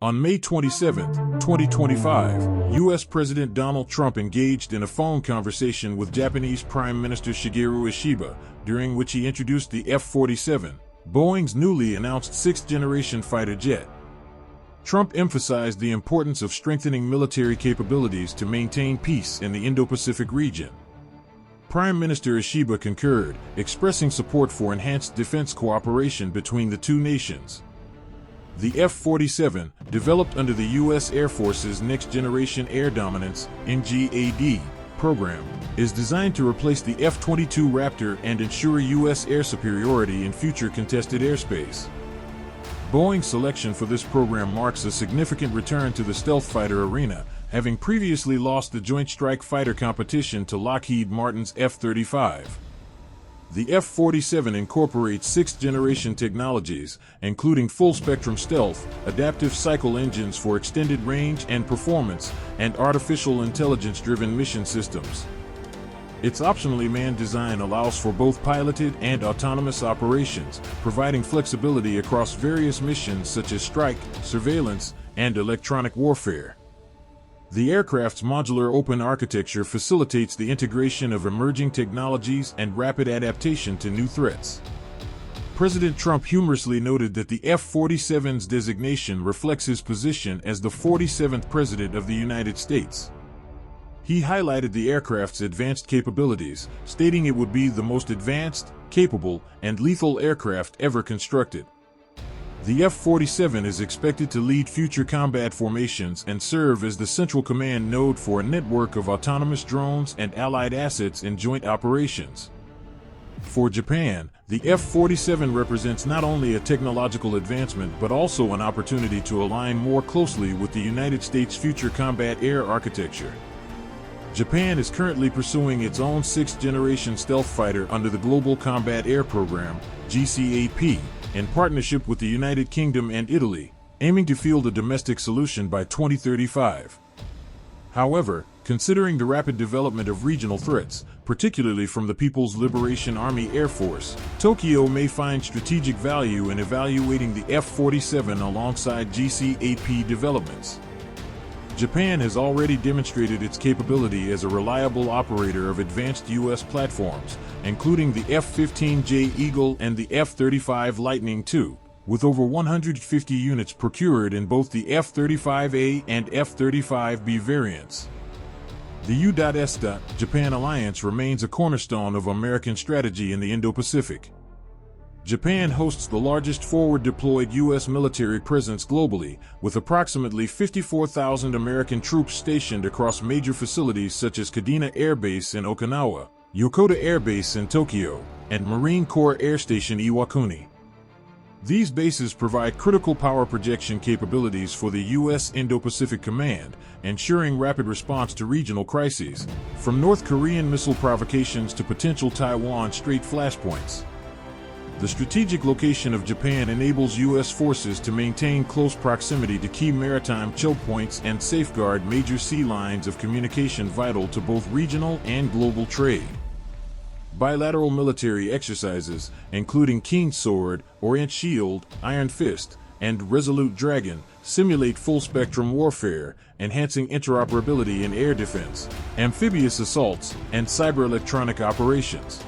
On May 27, 2025, U.S. President Donald Trump engaged in a phone conversation with Japanese Prime Minister Shigeru Ishiba, during which he introduced the F-47, Boeing's newly announced sixth-generation fighter jet. Trump emphasized the importance of strengthening military capabilities to maintain peace in the Indo-Pacific region. Prime Minister Ishiba concurred, expressing support for enhanced defense cooperation between the two nations. The F-47, developed under the U.S. Air Force's Next Generation Air Dominance (NGAD) program, is designed to replace the F-22 Raptor and ensure U.S. air superiority in future contested airspace. Boeing's selection for this program marks a significant return to the stealth fighter arena, having previously lost the Joint Strike Fighter competition to Lockheed Martin's F-35. The F-47 incorporates sixth-generation technologies, including full-spectrum stealth, adaptive cycle engines for extended range and performance, and artificial intelligence-driven mission systems. Its optionally manned design allows for both piloted and autonomous operations, providing flexibility across various missions such as strike, surveillance, and electronic warfare. The aircraft's modular open architecture facilitates the integration of emerging technologies and rapid adaptation to new threats. President Trump humorously noted that the F-47's designation reflects his position as the 47th President of the United States. He highlighted the aircraft's advanced capabilities, stating it would be the most advanced, capable, and lethal aircraft ever constructed. The F-47 is expected to lead future combat formations and serve as the central command node for a network of autonomous drones and allied assets in joint operations. For Japan, the F-47 represents not only a technological advancement but also an opportunity to align more closely with the United States' future combat air architecture. Japan is currently pursuing its own sixth-generation stealth fighter under the Global Combat Air Program, GCAP, in partnership with the United Kingdom and Italy, aiming to field a domestic solution by 2035. However, considering the rapid development of regional threats, particularly from the People's Liberation Army Air Force, Tokyo may find strategic value in evaluating the F-47 alongside GCAP developments. Japan has already demonstrated its capability as a reliable operator of advanced U.S. platforms, including the F-15J Eagle and the F-35 Lightning II, with over 150 units procured in both the F-35A and F-35B variants. The U.S. Japan alliance remains a cornerstone of American strategy in the Indo-Pacific. Japan hosts the largest forward-deployed U.S. military presence globally, with approximately 54,000 American troops stationed across major facilities such as Kadena Air Base in Okinawa, Yokota Air Base in Tokyo, and Marine Corps Air Station Iwakuni. These bases provide critical power projection capabilities for the U.S. Indo-Pacific Command, ensuring rapid response to regional crises, from North Korean missile provocations to potential Taiwan Strait flashpoints. The strategic location of Japan enables U.S. forces to maintain close proximity to key maritime choke points and safeguard major sea lines of communication vital to both regional and global trade. Bilateral military exercises, including Keen Sword, Orient Shield, Iron Fist, and Resolute Dragon, simulate full-spectrum warfare, enhancing interoperability in air defense, amphibious assaults, and cyber-electronic operations.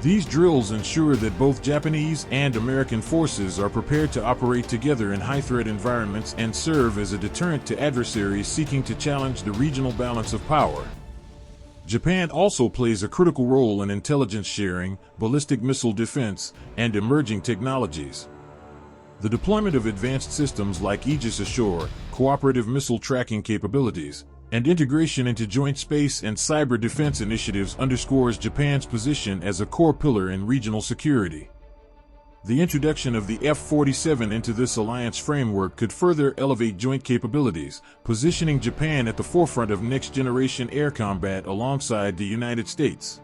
These drills ensure that both Japanese and American forces are prepared to operate together in high-threat environments and serve as a deterrent to adversaries seeking to challenge the regional balance of power. Japan also plays a critical role in intelligence sharing, ballistic missile defense, and emerging technologies. The deployment of advanced systems like Aegis Ashore, cooperative missile tracking capabilities, and integration into joint space and cyber defense initiatives underscores Japan's position as a core pillar in regional security. The introduction of the F-47 into this alliance framework could further elevate joint capabilities, positioning Japan at the forefront of next-generation air combat alongside the United States.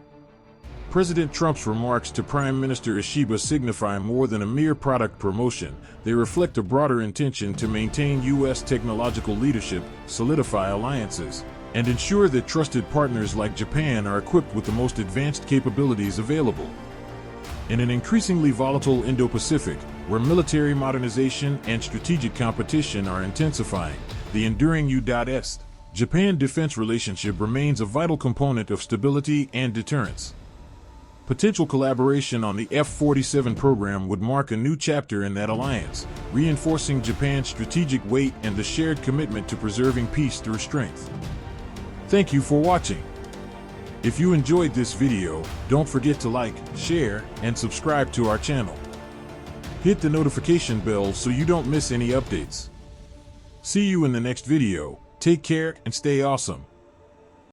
President Trump's remarks to Prime Minister Ishiba signify more than a mere product promotion. They reflect a broader intention to maintain U.S. technological leadership, solidify alliances, and ensure that trusted partners like Japan are equipped with the most advanced capabilities available. In an increasingly volatile Indo-Pacific, where military modernization and strategic competition are intensifying. The enduring U.S.-Japan defense relationship remains a vital component of stability and deterrence. Potential collaboration on the F-47 program would mark a new chapter in that alliance, reinforcing Japan's strategic weight and the shared commitment to preserving peace through strength. Thank you for watching. If you enjoyed this video, don't forget to like, share, and subscribe to our channel. Hit the notification bell so you don't miss any updates. See you in the next video. Take care and stay awesome.